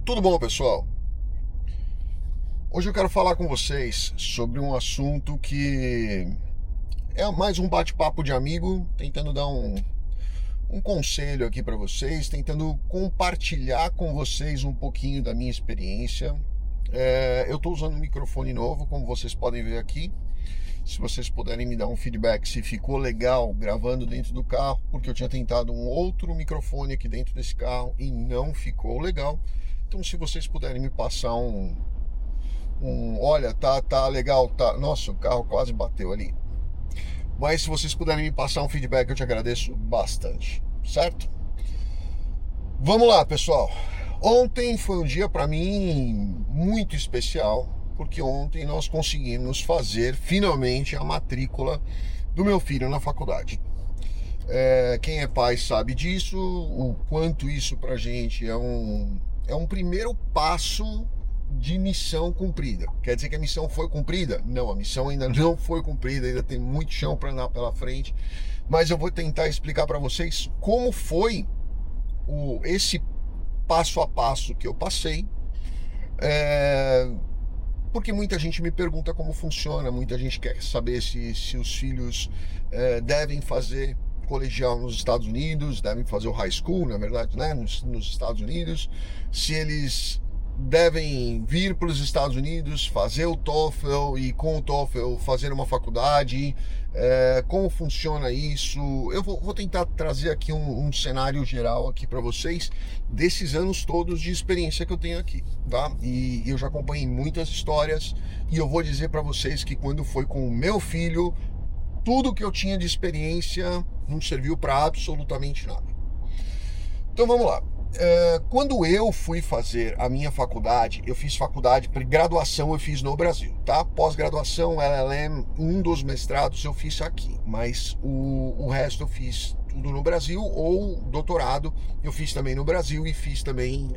Tudo bom, pessoal? Hoje eu quero falar com vocês sobre um assunto que é mais um bate-papo de amigo, tentando dar um conselho aqui para vocês, tentando compartilhar com vocês um pouquinho da minha experiência. Eu estou usando um microfone novo, como vocês podem ver aqui. Se vocês puderem me dar um feedback se ficou legal gravando dentro do carro, porque eu tinha tentado um outro microfone aqui dentro desse carro e não ficou legal. Então, se vocês puderem me passar olha, tá legal, tá. Nossa, o carro quase bateu ali. Mas se vocês puderem me passar um feedback, eu te agradeço bastante, certo? Vamos lá, pessoal. Ontem foi um dia para mim muito especial, porque ontem nós conseguimos fazer finalmente a matrícula do meu filho na faculdade. Quem é pai sabe disso, o quanto isso pra gente é um primeiro passo de missão cumprida. Quer dizer que a missão foi cumprida? Não, a missão ainda não foi cumprida, ainda tem muito chão para andar pela frente, mas eu vou tentar explicar para vocês como foi esse passo a passo que eu passei, porque muita gente me pergunta como funciona, muita gente quer saber se os filhos devem fazer colegial nos Estados Unidos, devem fazer o high school, na verdade, né, nos Estados Unidos, se eles devem vir para os Estados Unidos, fazer o TOEFL e com o TOEFL fazer uma faculdade, como funciona isso. Eu vou tentar trazer aqui um cenário geral aqui para vocês desses anos todos de experiência que eu tenho aqui, tá? E eu já acompanhei muitas histórias e eu vou dizer para vocês que quando foi com o meu filho, tudo que eu tinha de experiência não serviu para absolutamente nada. Então vamos lá. Quando eu fui fazer a minha faculdade, eu fiz faculdade, graduação eu fiz no Brasil, tá? Pós-graduação, LLM, um dos mestrados eu fiz aqui, mas o resto eu fiz tudo no Brasil, ou doutorado eu fiz também no Brasil e fiz também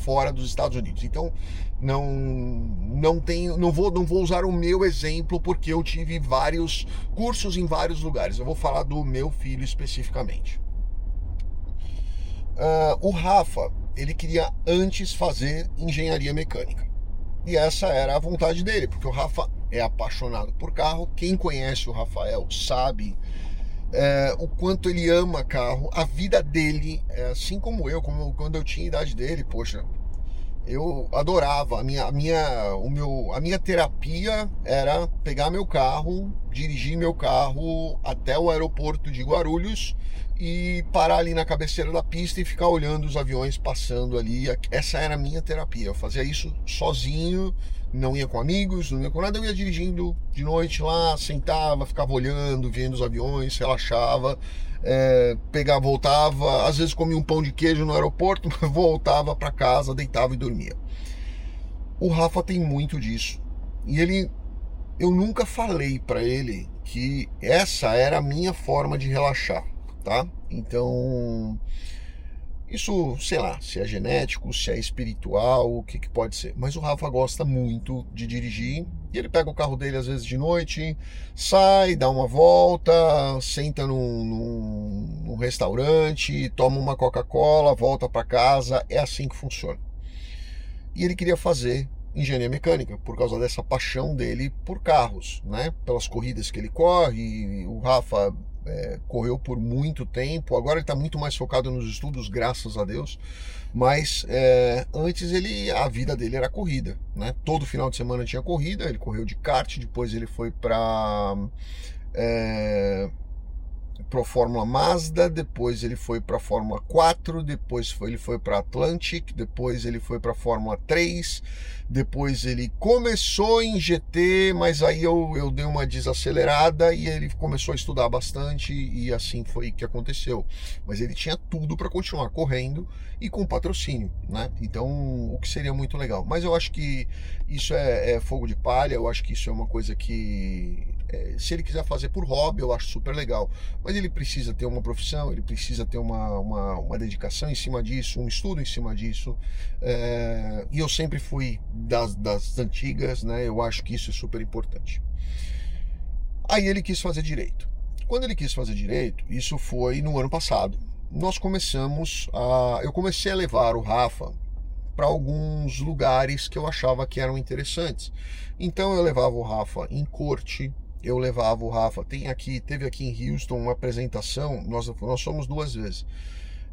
fora dos Estados Unidos. Então não vou usar o meu exemplo porque eu tive vários cursos em vários lugares. Eu vou falar do meu filho especificamente. O Rafa, ele queria antes fazer engenharia mecânica. E essa era a vontade dele, porque o Rafa é apaixonado por carro. Quem conhece o Rafael sabe o quanto ele ama carro. A vida dele, assim como eu, quando eu tinha a idade dele, poxa, eu adorava. A minha terapia era pegar meu carro, dirigir meu carro até o aeroporto de Guarulhos e parar ali na cabeceira da pista e ficar olhando os aviões passando ali. Essa era a minha terapia. Eu fazia isso sozinho, não ia com amigos, não ia com nada. Eu ia dirigindo de noite lá, sentava, ficava olhando, vendo os aviões, relaxava, pegava, voltava, às vezes comia um pão de queijo no aeroporto, voltava para casa, deitava e dormia. O Rafa tem muito disso. E eu nunca falei para ele que essa era a minha forma de relaxar, tá? Então, isso, sei lá, se é genético, se é espiritual, o que pode ser. Mas o Rafa gosta muito de dirigir e ele pega o carro dele às vezes de noite, sai, dá uma volta, senta num restaurante, toma uma Coca-Cola, volta para casa. É assim que funciona. E ele queria fazer engenharia mecânica por causa dessa paixão dele por carros, né? Pelas corridas que ele corre. O Rafa correu por muito tempo, agora ele está muito mais focado nos estudos, graças a Deus, mas antes a vida dele era corrida, né? Todo final de semana tinha corrida, ele correu de kart, depois ele foi para pro Fórmula Mazda, depois ele foi para Fórmula 4, depois ele foi para Atlantic, depois ele foi para Fórmula 3, depois ele começou em GT, mas aí eu dei uma desacelerada e ele começou a estudar bastante e assim foi que aconteceu. Mas ele tinha tudo para continuar correndo e com patrocínio, né? Então, o que seria muito legal. Mas eu acho que isso é fogo de palha, eu acho que isso é uma coisa que se ele quiser fazer por hobby, eu acho super legal, mas ele precisa ter uma profissão, ele precisa ter uma dedicação em cima disso, um estudo em cima disso, e eu sempre fui das antigas, né? Eu acho que isso é super importante. Aí ele quis fazer direito. Quando ele quis fazer direito, isso foi no ano passado, eu comecei a levar o Rafa para alguns lugares que eu achava que eram interessantes. Então eu levava o Rafa em corte, eu levava o Rafa, teve aqui em Houston uma apresentação, nós fomos 2 vezes.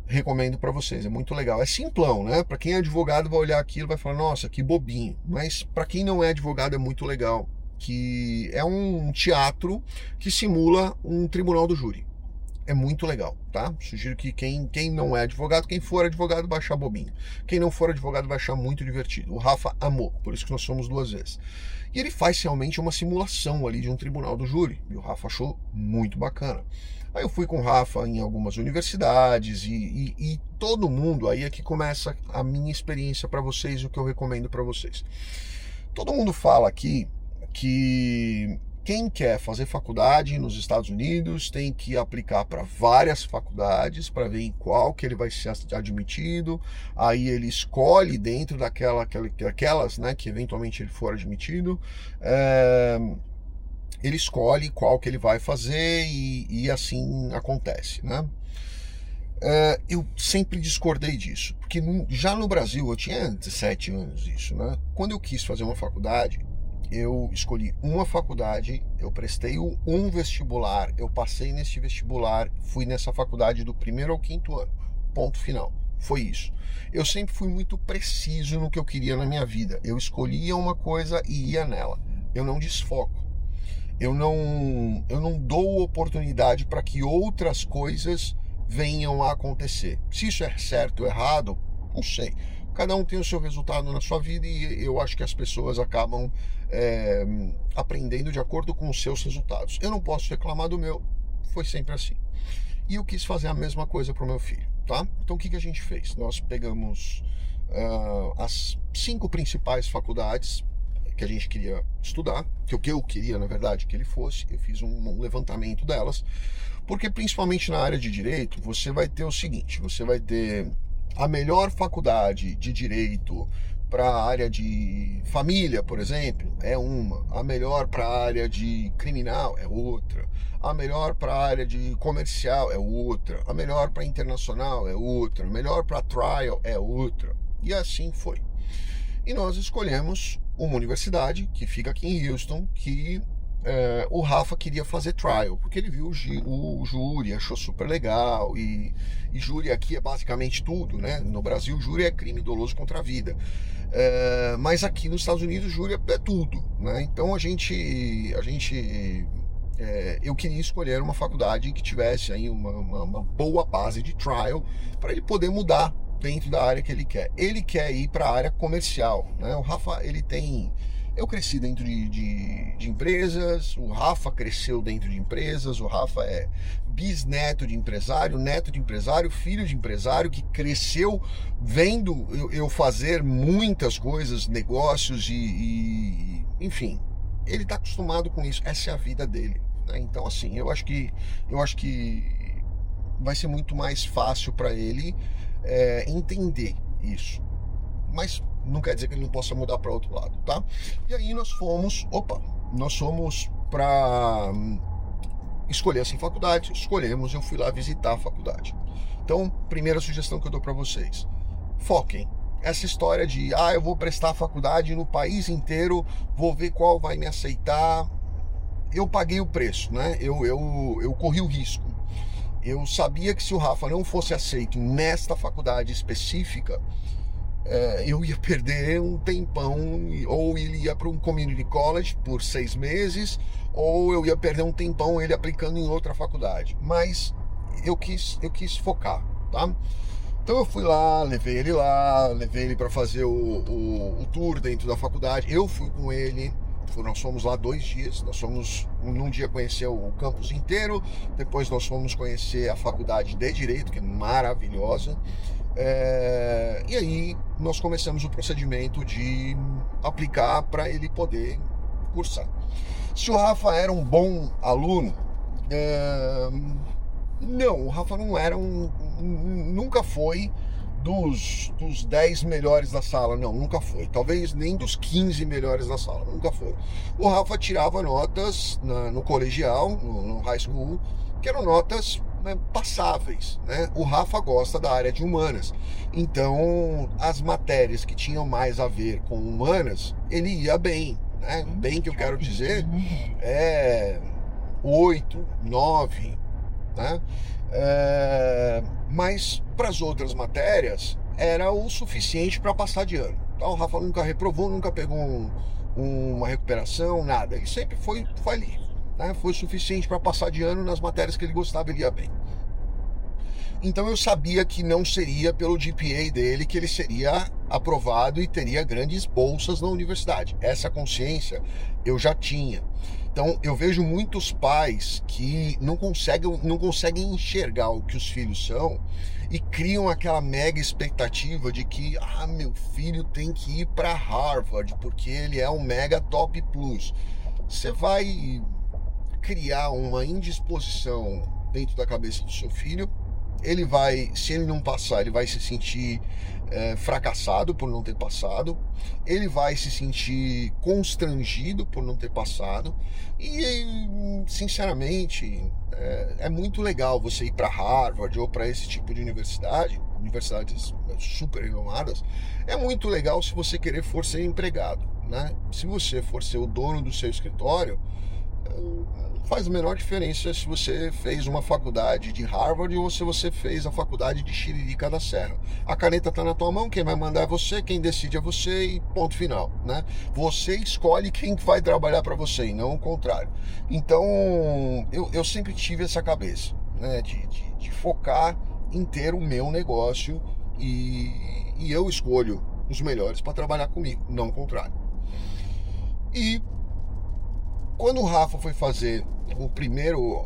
Recomendo para vocês, é muito legal. É simplão, né? Para quem é advogado vai olhar aquilo e vai falar, nossa, que bobinho. Mas para quem não é advogado é muito legal, que é um teatro que simula um tribunal do júri. É muito legal, tá? Sugiro que quem não é advogado, quem for advogado vai achar bobinho. Quem não for advogado vai achar muito divertido. O Rafa amou, por isso que nós fomos 2 vezes. E ele faz realmente uma simulação ali de um tribunal do júri. E o Rafa achou muito bacana. Aí eu fui com o Rafa em algumas universidades e todo mundo, aí é que começa a minha experiência para vocês, o que eu recomendo para vocês. Todo mundo fala aqui que quem quer fazer faculdade nos Estados Unidos tem que aplicar para várias faculdades para ver em qual que ele vai ser admitido. Aí ele escolhe dentro daquelas, né, que eventualmente ele for admitido. Ele escolhe qual que ele vai fazer e assim acontece, né? Eu sempre discordei disso, porque já no Brasil, eu tinha 17 anos isso, né? Quando eu quis fazer uma faculdade, eu escolhi uma faculdade, eu prestei um vestibular, eu passei nesse vestibular, fui nessa faculdade do 1º ao 5º ano, ponto final, foi isso. Eu sempre fui muito preciso no que eu queria na minha vida, eu escolhia uma coisa e ia nela, eu não desfoco. Eu não dou oportunidade para que outras coisas venham a acontecer. Se isso é certo ou errado, não sei. Cada um tem o seu resultado na sua vida e eu acho que as pessoas acabam aprendendo de acordo com os seus resultados. Eu não posso reclamar do meu, foi sempre assim. E eu quis fazer a mesma coisa para o meu filho, tá? Então o que a gente fez? Nós pegamos as 5 principais faculdades que a gente queria estudar, que o que eu queria, na verdade, que ele fosse. Eu fiz um levantamento delas, porque principalmente na área de direito, você vai ter o seguinte, você vai ter a melhor faculdade de direito para a área de família, por exemplo, é uma, a melhor para a área de criminal é outra, a melhor para a área de comercial é outra, a melhor para internacional é outra, a melhor para trial é outra, e assim foi. E nós escolhemos uma universidade que fica aqui em Houston, que o Rafa queria fazer trial, porque ele viu o júri, achou super legal, e júri aqui é basicamente tudo, né? No Brasil, júri é crime doloso contra a vida, mas aqui nos Estados Unidos, júri é tudo, né? Então eu queria escolher uma faculdade que tivesse aí uma boa base de trial, para ele poder mudar dentro da área que ele quer. Ele quer ir para a área comercial, né? O Rafa, eu cresci dentro de empresas, o Rafa cresceu dentro de empresas, o Rafa é bisneto de empresário, neto de empresário, filho de empresário, que cresceu vendo eu fazer muitas coisas, negócios enfim, ele está acostumado com isso, essa é a vida dele, né? Então assim, eu acho que vai ser muito mais fácil para ele entender isso, mas não quer dizer que ele não possa mudar para outro lado, tá? E aí nós fomos para escolher assim faculdade, escolhemos, eu fui lá visitar a faculdade. Então, primeira sugestão que eu dou para vocês: foquem. Essa história de eu vou prestar faculdade no país inteiro, vou ver qual vai me aceitar. Eu paguei o preço, né? Eu corri o risco. Eu sabia que se o Rafa não fosse aceito nesta faculdade específica, eu ia perder um tempão, ou ele ia para um community college por 6 meses, ou eu ia perder um tempão ele aplicando em outra faculdade. Mas eu quis focar, tá? Então eu fui lá, levei ele para fazer o tour dentro da faculdade. Eu fui com ele. Nós fomos lá 2 dias, nós fomos num dia conhecer o campus inteiro, depois nós fomos conhecer a faculdade de Direito, que é maravilhosa, e aí nós começamos o procedimento de aplicar para ele poder cursar. Se o Rafa era um bom aluno, não, o Rafa não era nunca foi dos 10 melhores da sala, não, nunca foi. Talvez nem dos 15 melhores da sala, nunca foi. O Rafa tirava notas no colegial, no high school, que eram notas passáveis, né? O Rafa gosta da área de humanas, então as matérias que tinham mais a ver com humanas, ele ia bem, né? Bem que eu quero dizer, 8, 9, né? Mas para as outras matérias era o suficiente para passar de ano. Então o Rafa nunca reprovou, nunca pegou uma recuperação, nada. Ele sempre foi ali, né? Foi suficiente para passar de ano nas matérias que ele gostava, ele ia bem. Então eu sabia que não seria pelo GPA dele que ele seria aprovado e teria grandes bolsas na universidade. Essa consciência eu já tinha. Então eu vejo muitos pais que não conseguem enxergar o que os filhos são e criam aquela mega expectativa de que meu filho tem que ir para Harvard porque ele é um mega top plus. Você vai criar uma indisposição dentro da cabeça do seu filho. Ele vai, se ele não passar, ele vai se sentir fracassado por não ter passado, ele vai se sentir constrangido por não ter passado, e sinceramente é muito legal você ir para Harvard ou para esse tipo de universidades super renomadas. É muito legal se você querer for ser empregado, né? Se você for ser o dono do seu escritório, faz a menor diferença se você fez uma faculdade de Harvard ou se você fez a faculdade de Tiririca da Serra. A caneta está na tua mão, quem vai mandar é você, quem decide é você e ponto final, né? Você escolhe quem vai trabalhar para você e não o contrário. Então, eu sempre tive essa cabeça, né, de focar em ter o meu negócio e eu escolho os melhores para trabalhar comigo, não o contrário. E quando o Rafa foi fazer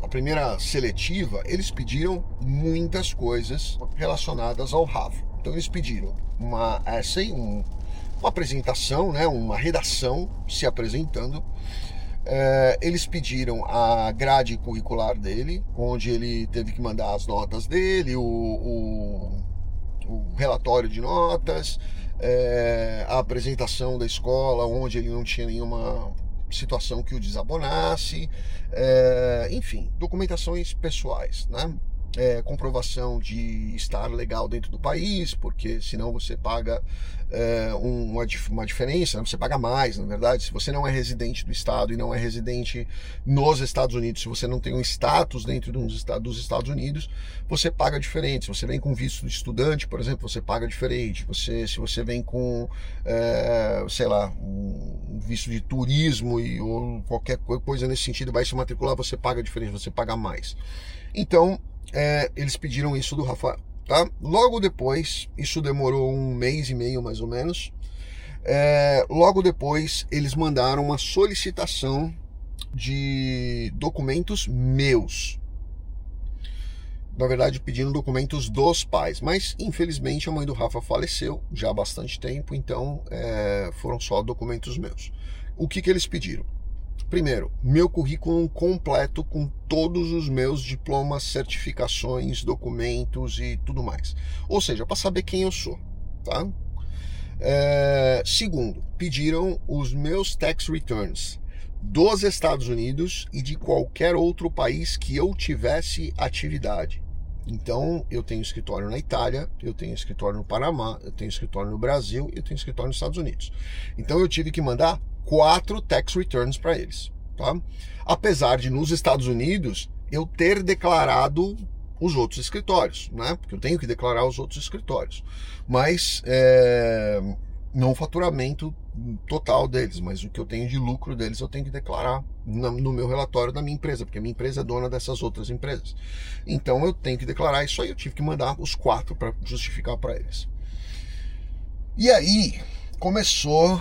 a primeira seletiva, eles pediram muitas coisas relacionadas ao Rafa. Então eles pediram uma essay, uma apresentação, né, uma redação se apresentando. Eles pediram a grade curricular dele, onde ele teve que mandar as notas dele, o relatório de notas, a apresentação da escola, onde ele não tinha nenhuma situação que o desabonasse, enfim, documentações pessoais, né? Comprovação de estar legal dentro do país, porque senão você paga uma diferença, né? Você paga mais, na verdade. Se você não é residente do estado e não é residente nos Estados Unidos, se você não tem um status dentro dos Estados Unidos, você paga diferente. Se você vem com visto de estudante, por exemplo, você paga diferente. Se você vem com, sei lá, um visto de turismo ou qualquer coisa nesse sentido, vai se matricular, você paga diferente, você paga mais. Então, eles pediram isso do Rafael, tá? Logo depois, isso demorou 1 mês e meio mais ou menos, logo depois eles mandaram uma solicitação de documentos meus, na verdade pedindo documentos dos pais, mas infelizmente a mãe do Rafa faleceu já há bastante tempo, então foram só documentos meus. O que eles pediram? Primeiro, meu currículo completo com todos os meus diplomas, certificações, documentos e tudo mais. Ou seja, para saber quem eu sou, tá? Segundo, pediram os meus tax returns dos Estados Unidos e de qualquer outro país que eu tivesse atividade. Então, eu tenho escritório na Itália, eu tenho escritório no Panamá, eu tenho escritório no Brasil e eu tenho escritório nos Estados Unidos. Então, eu tive que mandar 4 tax returns para eles, tá? Apesar de nos Estados Unidos eu ter declarado os outros escritórios, né? Porque eu tenho que declarar os outros escritórios, mas não o faturamento total deles, mas o que eu tenho de lucro deles eu tenho que declarar no meu relatório da minha empresa, porque a minha empresa é dona dessas outras empresas. Então eu tenho que declarar isso aí, eu tive que mandar os 4 para justificar para eles. E aí começou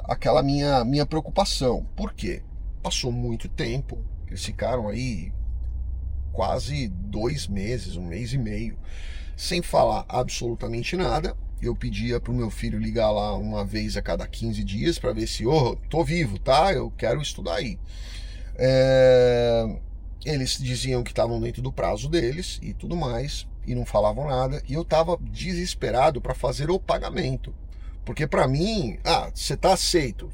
aquela minha preocupação. Por quê? Passou muito tempo, eles ficaram aí quase 2 meses, 1 mês e meio, sem falar absolutamente nada. Eu pedia para o meu filho ligar lá uma vez a cada 15 dias para ver se, tô vivo, tá? Eu quero estudar aí. Eles diziam que estavam dentro do prazo deles e tudo mais, e não falavam nada, e eu estava desesperado para fazer o pagamento, Porque para mim, você tá aceito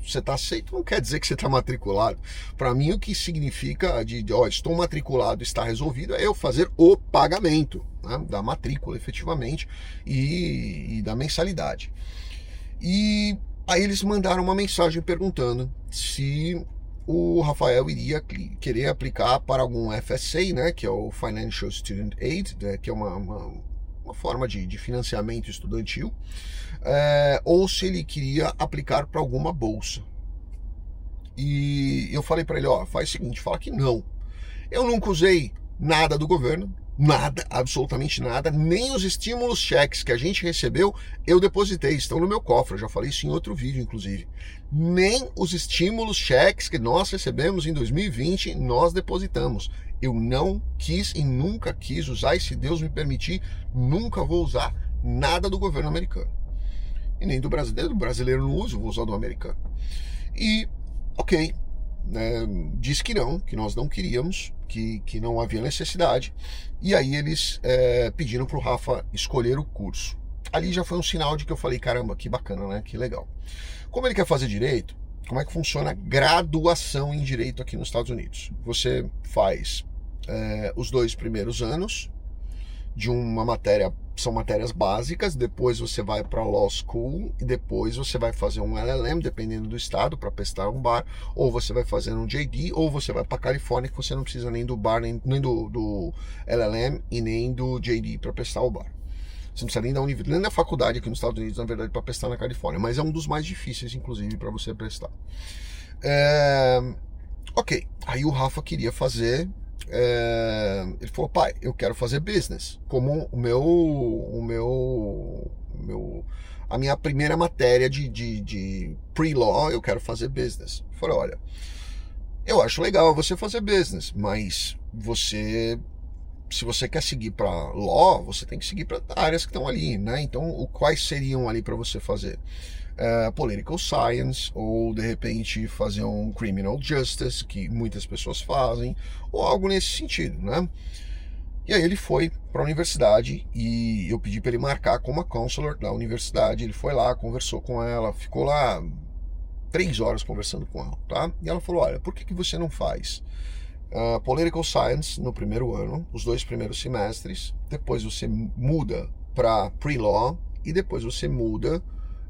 não quer dizer que você tá matriculado. Para mim o que significa estou matriculado, está resolvido, é eu fazer o pagamento, né, da matrícula efetivamente e da mensalidade. E aí eles mandaram uma mensagem perguntando se o Rafael iria querer aplicar para algum FSA, né, que é o Financial Student Aid, né, que é uma forma de financiamento estudantil, ou se ele queria aplicar para alguma bolsa. E eu falei para ele, faz o seguinte, fala que não. Eu nunca usei nada do governo, nada, absolutamente nada, nem os estímulos cheques que a gente recebeu, eu depositei, estão no meu cofre, eu já falei isso em outro vídeo, inclusive. Nem os estímulos cheques que nós recebemos em 2020, nós depositamos. Eu não quis e nunca quis usar, e se Deus me permitir, nunca vou usar nada do governo americano. E nem do brasileiro não uso, vou usar do americano. E, ok, disse que não, que nós não queríamos, que não havia necessidade, e aí eles pediram para o Rafa escolher o curso. Ali já foi um sinal de que eu falei, caramba, que bacana, né? Que legal. Como ele quer fazer direito, como é que funciona a graduação em direito aqui nos Estados Unidos? Você faz os 2 primeiros anos de uma matéria, são matérias básicas, depois você vai para Law School e depois você vai fazer um LLM, dependendo do estado, para prestar um bar, ou você vai fazer um JD, ou você vai para Califórnia, que você não precisa nem do bar, nem do LLM e nem do JD para prestar o bar. Você não precisa nem da universidade, nem da faculdade aqui nos Estados Unidos, na verdade, para prestar na Califórnia, mas é um dos mais difíceis, inclusive, para você prestar. Ok, aí o Rafa queria fazer, ele falou, pai, eu quero fazer business, como a minha primeira matéria de pre-law, eu quero fazer business. Eu falei, olha, eu acho legal você fazer business, mas se você quer seguir para law, você tem que seguir para áreas que estão ali, né? Então, quais seriam ali para você fazer? Political Science, ou de repente fazer um Criminal Justice, que muitas pessoas fazem, ou algo nesse sentido, né? E aí ele foi para a universidade e eu pedi para ele marcar com uma counselor da universidade. Ele foi lá, conversou com ela, ficou lá 3 horas conversando com ela, tá? E ela falou, olha, por que você não faz Political Science no primeiro ano, os 2 primeiros semestres, depois você muda para Pre-Law e depois você muda,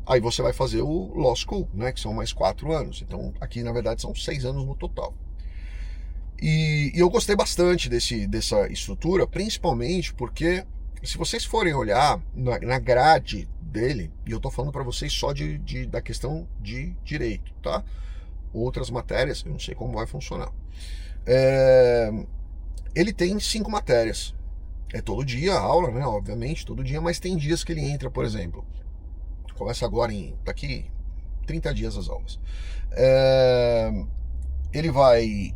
aí você vai fazer o Law School, né, que são mais 4 anos. Então aqui na verdade são 6 anos no total. E eu gostei bastante dessa estrutura, principalmente porque se vocês forem olhar na grade dele, e eu tô falando para vocês só da questão de direito, tá? Outras matérias, eu não sei como vai funcionar. Ele tem 5 matérias. É todo dia a aula, né? Obviamente, todo dia, mas tem dias que ele entra, por exemplo. Começa agora daqui 30 dias as aulas. Ele vai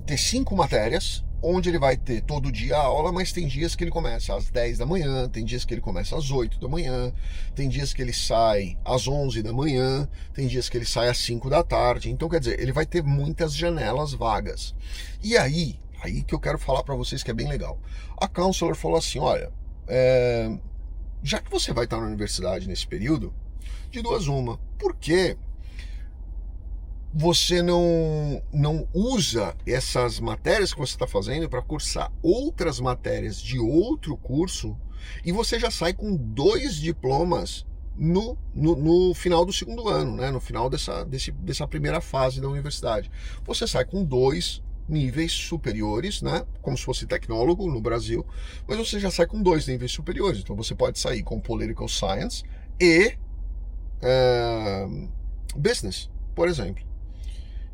ter 5 matérias, onde ele vai ter todo dia a aula, mas tem dias que ele começa às 10 da manhã, tem dias que ele começa às 8 da manhã, tem dias que ele sai às 11 da manhã, tem dias que ele sai às 5 da tarde. Então, quer dizer, ele vai ter muitas janelas vagas. E aí que eu quero falar para vocês que é bem legal. A counselor falou assim, olha, já que você vai estar na universidade nesse período, de 2 uma, por que você não usa essas matérias que você está fazendo para cursar outras matérias de outro curso e você já sai com 2 diplomas no final do segundo ano, né? No final dessa primeira fase da universidade. Você sai com 2 níveis superiores, né? Como se fosse tecnólogo no Brasil, mas você já sai com 2 níveis superiores. Então você pode sair com Political Science e Business, por exemplo.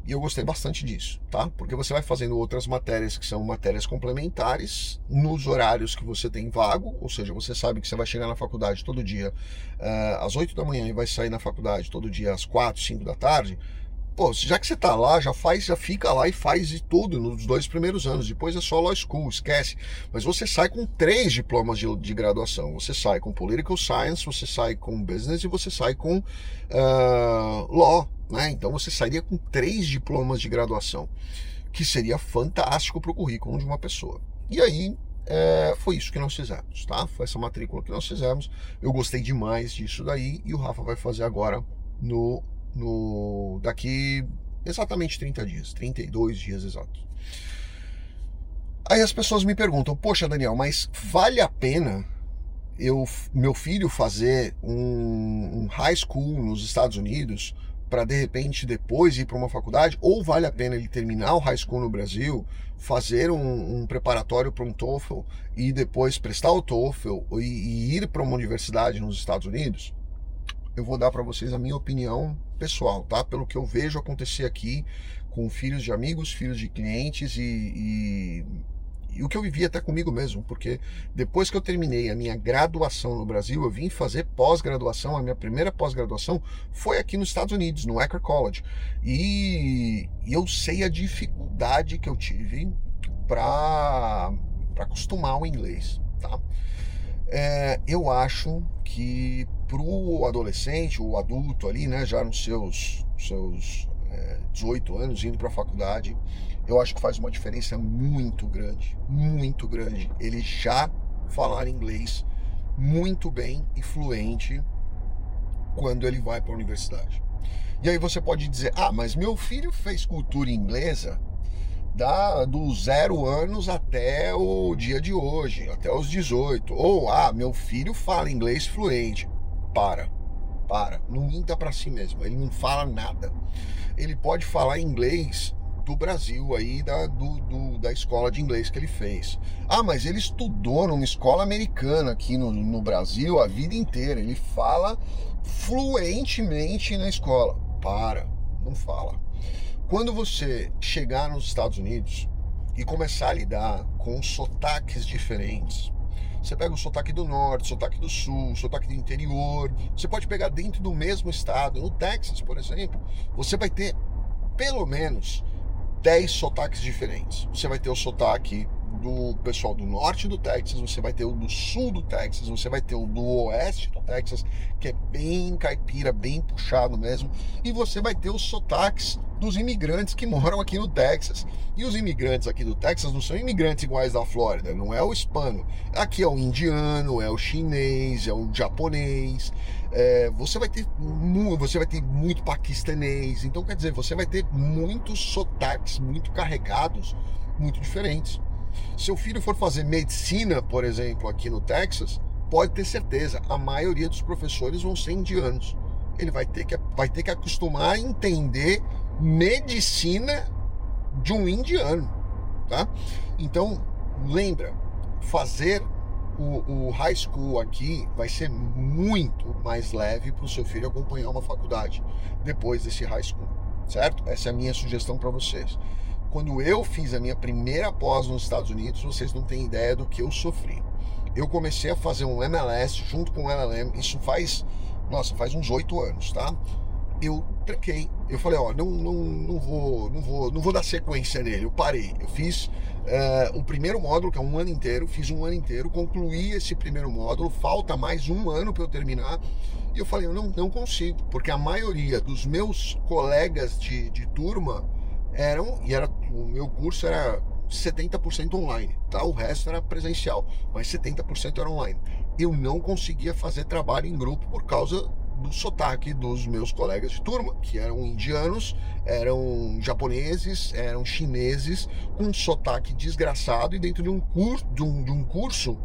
E eu gostei bastante disso, tá? Porque você vai fazendo outras matérias que são matérias complementares nos horários que você tem vago, ou seja, você sabe que você vai chegar na faculdade todo dia às 8 da manhã e vai sair na faculdade todo dia às 4, 5 da tarde. Pô, já que você tá lá, já fica lá e faz de tudo nos 2 primeiros anos. Depois é só Law School, esquece. Mas você sai com 3 diplomas de graduação. Você sai com Political Science, você sai com Business e você sai com Law, né? Então você sairia com 3 diplomas de graduação, que seria fantástico para o currículo de uma pessoa. E aí Foi isso que nós fizemos, tá? Foi essa matrícula que nós fizemos. Eu gostei demais disso daí e o Rafa vai fazer agora daqui exatamente 30 dias, 32 dias exatos. Aí as pessoas me perguntam, poxa, Daniel, mas vale a pena meu filho fazer um high school nos Estados Unidos para de repente depois ir para uma faculdade, ou vale a pena ele terminar o high school no Brasil, fazer um preparatório para um TOEFL e depois prestar o TOEFL e ir para uma universidade nos Estados Unidos? Eu vou dar para vocês a minha opinião pessoal, tá? Pelo que eu vejo acontecer aqui com filhos de amigos, filhos de clientes e o que eu vivi até comigo mesmo, porque depois que eu terminei a minha graduação no Brasil, eu vim fazer pós-graduação, a minha primeira pós-graduação foi aqui nos Estados Unidos, no Ecker College, e eu sei a dificuldade que eu tive para acostumar o inglês, tá? Eu acho que pro adolescente, o adulto ali, né, já nos seus 18 anos, indo para a faculdade, eu acho que faz uma diferença muito grande ele já falar inglês muito bem e fluente quando ele vai para a universidade. E aí você pode dizer, mas meu filho fez cultura inglesa dos 0 anos até o dia de hoje, até os 18, ou meu filho fala inglês fluente. Para, não minta para si mesmo, ele não fala nada. Ele pode falar inglês do Brasil aí, da escola de inglês que ele fez. Mas ele estudou numa escola americana aqui no Brasil a vida inteira, ele fala fluentemente na escola. Não fala. Quando você chegar nos Estados Unidos e começar a lidar com sotaques diferentes, você pega o sotaque do norte, sotaque do sul, sotaque do interior, você pode pegar dentro do mesmo estado, no Texas, por exemplo, você vai ter pelo menos 10 sotaques diferentes. Você vai ter o sotaque do pessoal do norte do Texas, você vai ter o do sul do Texas, você vai ter o do oeste do Texas, que é bem caipira, bem puxado mesmo, e você vai ter os sotaques dos imigrantes que moram aqui no Texas. E os imigrantes aqui do Texas não são imigrantes iguais da Flórida, não é o hispano. Aqui é o indiano, é o chinês, é o japonês. Você vai ter muito paquistanês. Então, quer dizer, você vai ter muitos sotaques muito carregados, muito diferentes. Seu filho for fazer medicina, por exemplo, aqui no Texas, pode ter certeza, a maioria dos professores vão ser indianos. Ele vai ter que acostumar a entender medicina de um indiano, tá? Então, lembra, fazer o high school aqui vai ser muito mais leve para o seu filho acompanhar uma faculdade depois desse high school, certo? Essa é a minha sugestão para vocês. Quando eu fiz a minha primeira pós nos Estados Unidos, vocês não têm ideia do que eu sofri. Eu comecei a fazer um MLS junto com o LLM, isso faz uns 8 anos, tá? Eu tranquei, eu falei, não vou dar sequência nele, eu parei, eu fiz o primeiro módulo, que é um ano inteiro, fiz um ano inteiro, concluí esse primeiro módulo, falta mais um ano para eu terminar, e eu falei, eu não consigo, porque a maioria dos meus colegas de turma o meu curso era 70% online, tá? O resto era presencial, mas 70% era online. Eu não conseguia fazer trabalho em grupo por causa do sotaque dos meus colegas de turma, que eram indianos, eram japoneses, eram chineses, com um sotaque desgraçado, e dentro de um curso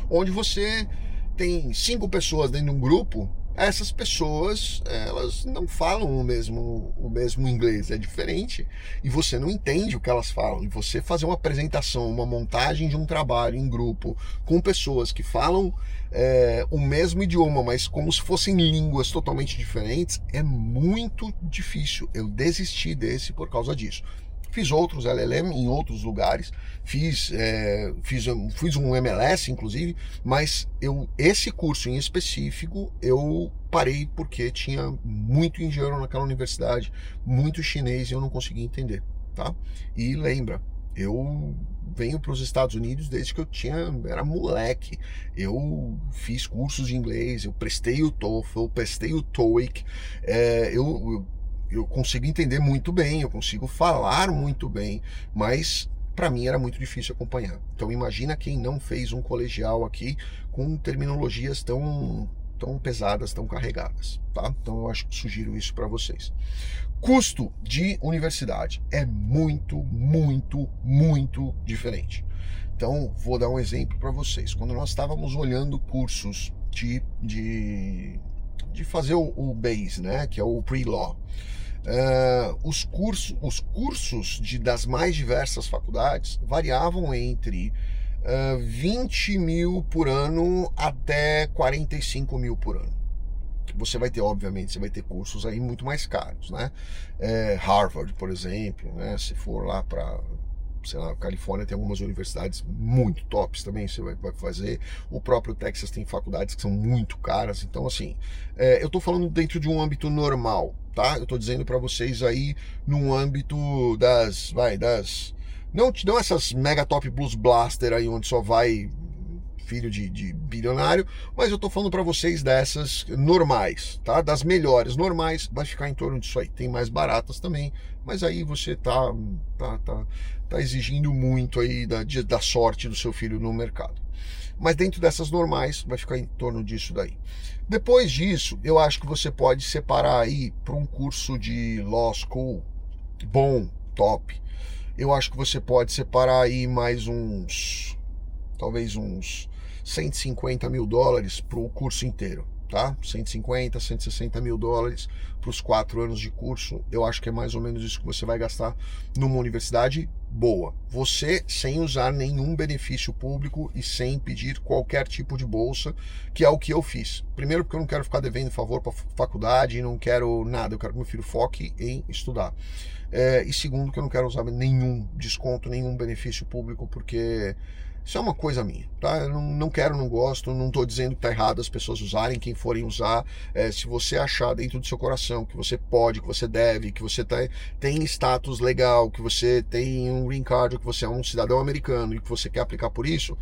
onde você tem 5 pessoas dentro de um grupo, essas pessoas, elas não falam o mesmo inglês, é diferente, e você não entende o que elas falam. E você fazer uma apresentação, uma montagem de um trabalho em grupo com pessoas que falam o mesmo idioma, mas como se fossem línguas totalmente diferentes, é muito difícil. Eu desisti desse por causa disso. Fiz outros LLM em outros lugares, fiz um MLS, inclusive, mas esse curso em específico eu parei porque tinha muito indiano naquela universidade, muito chinês, e eu não conseguia entender, tá? E lembra, eu venho para os Estados Unidos desde que eu era moleque. Eu fiz cursos de inglês, eu prestei o TOEFL, prestei o TOEIC, eu consigo entender muito bem, eu consigo falar muito bem, mas para mim era muito difícil acompanhar. Então imagina quem não fez um colegial aqui com terminologias tão pesadas, tão carregadas, tá? Então eu sugiro isso para vocês. Custo de universidade é muito diferente. Então vou dar um exemplo para vocês. Quando nós estávamos olhando cursos de fazer o BASE, né, que é o Pre-Law, os cursos das mais diversas faculdades variavam entre 20 mil por ano até 45 mil por ano. Você vai ter, obviamente, você vai ter cursos aí muito mais caros, né? Harvard, por exemplo, né? Se for lá para, sei lá, Califórnia tem algumas universidades muito tops também, você vai fazer. O próprio Texas tem faculdades que são muito caras. Então, assim, eu tô falando dentro de um âmbito normal, tá? Eu tô dizendo para vocês aí num âmbito não essas mega top blues blaster aí onde só vai filho de bilionário, mas eu tô falando para vocês dessas normais, tá? Das melhores normais, vai ficar em torno disso aí. Tem mais baratas também, mas aí você tá exigindo muito aí da sorte do seu filho no mercado. Mas dentro dessas normais, vai ficar em torno disso daí. Depois disso, eu acho que você pode separar aí para um curso de Law School bom, top. Eu acho que você pode separar aí mais talvez uns 150 mil dólares para o curso inteiro, tá? 150, 160 mil dólares para os 4 anos de curso. Eu acho que é mais ou menos isso que você vai gastar numa universidade boa. Você sem usar nenhum benefício público e sem pedir qualquer tipo de bolsa, que é o que eu fiz. Primeiro porque eu não quero ficar devendo favor para faculdade, não quero nada, eu quero que meu filho foque em estudar. E segundo que eu não quero usar nenhum desconto, nenhum benefício público, porque isso é uma coisa minha, tá? Eu não quero, não gosto, não estou dizendo que tá errado as pessoas usarem, quem forem usar. Se você achar dentro do seu coração que você pode, que você deve, que você tem status legal, que você tem um green card, que você é um cidadão americano e que você quer aplicar por isso,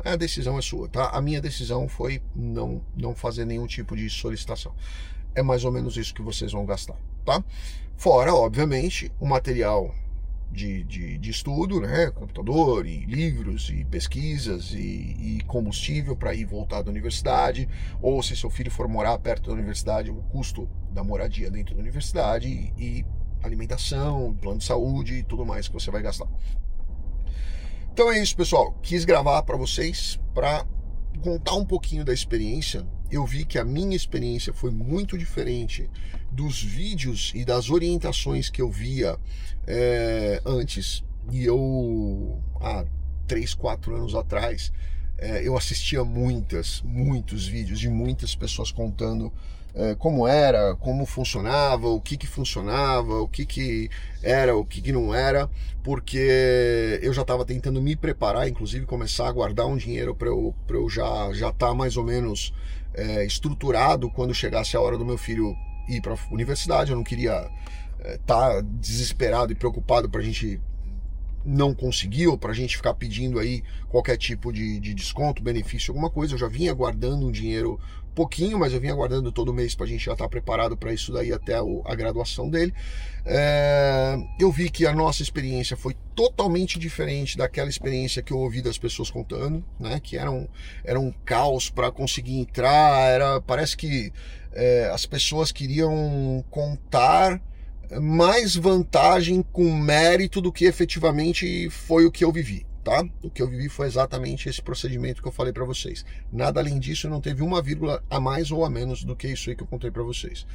a decisão é sua, tá? A minha decisão foi não fazer nenhum tipo de solicitação. É mais ou menos isso que vocês vão gastar, tá? Fora, obviamente, o material de estudo, né? Computador e livros e pesquisas e combustível para ir voltar da universidade, ou se seu filho for morar perto da universidade, o custo da moradia dentro da universidade e alimentação, plano de saúde e tudo mais que você vai gastar. Então é isso, pessoal. Quis gravar para vocês para contar um pouquinho da experiência. Eu vi que a minha experiência foi muito diferente dos vídeos e das orientações que eu via antes. E eu, há 3, 4 anos atrás, eu assistia muitos vídeos de muitas pessoas contando como era, como funcionava, o que funcionava, o que era, o que não era, porque eu já estava tentando me preparar, inclusive começar a guardar um dinheiro para eu já estar mais ou menos estruturado quando chegasse a hora do meu filho ir para a universidade. Eu não queria estar desesperado e preocupado para a gente não conseguir, ou para a gente ficar pedindo aí qualquer tipo de desconto, benefício, alguma coisa. Eu já vinha guardando um dinheiro pouquinho, mas eu vinha guardando todo mês para a gente já estar preparado para isso daí até a graduação dele. Eu vi que a nossa experiência foi totalmente diferente daquela experiência que eu ouvi das pessoas contando, né? Que era um caos para conseguir entrar. Parece que as pessoas queriam contar mais vantagem com mérito do que efetivamente foi o que eu vivi, tá? O que eu vivi foi exatamente esse procedimento que eu falei para vocês. Nada além disso, não teve uma vírgula a mais ou a menos do que isso aí que eu contei para vocês.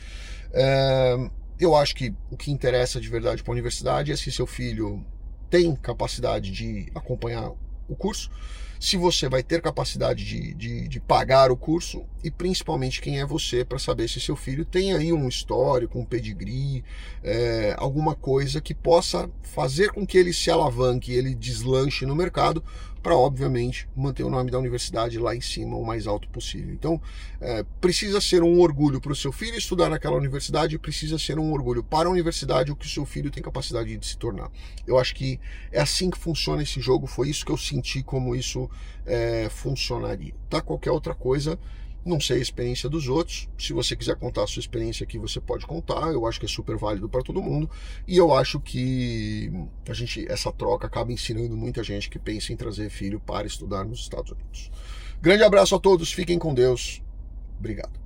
Eu acho que o que interessa de verdade para a universidade é se seu filho tem capacidade de acompanhar o curso, se você vai ter capacidade de pagar o curso, e principalmente quem é você para saber se seu filho tem aí um histórico, um pedigree, alguma coisa que possa fazer com que ele se alavanque, ele deslanche no mercado, para obviamente manter o nome da universidade lá em cima o mais alto possível. Então precisa ser um orgulho para o seu filho estudar naquela universidade, precisa ser um orgulho para a universidade o que o seu filho tem capacidade de se tornar. Eu acho que é assim que funciona esse jogo, foi isso que eu senti como isso funcionaria, tá? Qualquer outra coisa Não sei a experiência dos outros. Se você quiser contar a sua experiência aqui, você pode contar. Eu acho que é super válido para todo mundo. E eu acho que essa troca acaba ensinando muita gente que pensa em trazer filho para estudar nos Estados Unidos. Grande abraço a todos. Fiquem com Deus. Obrigado.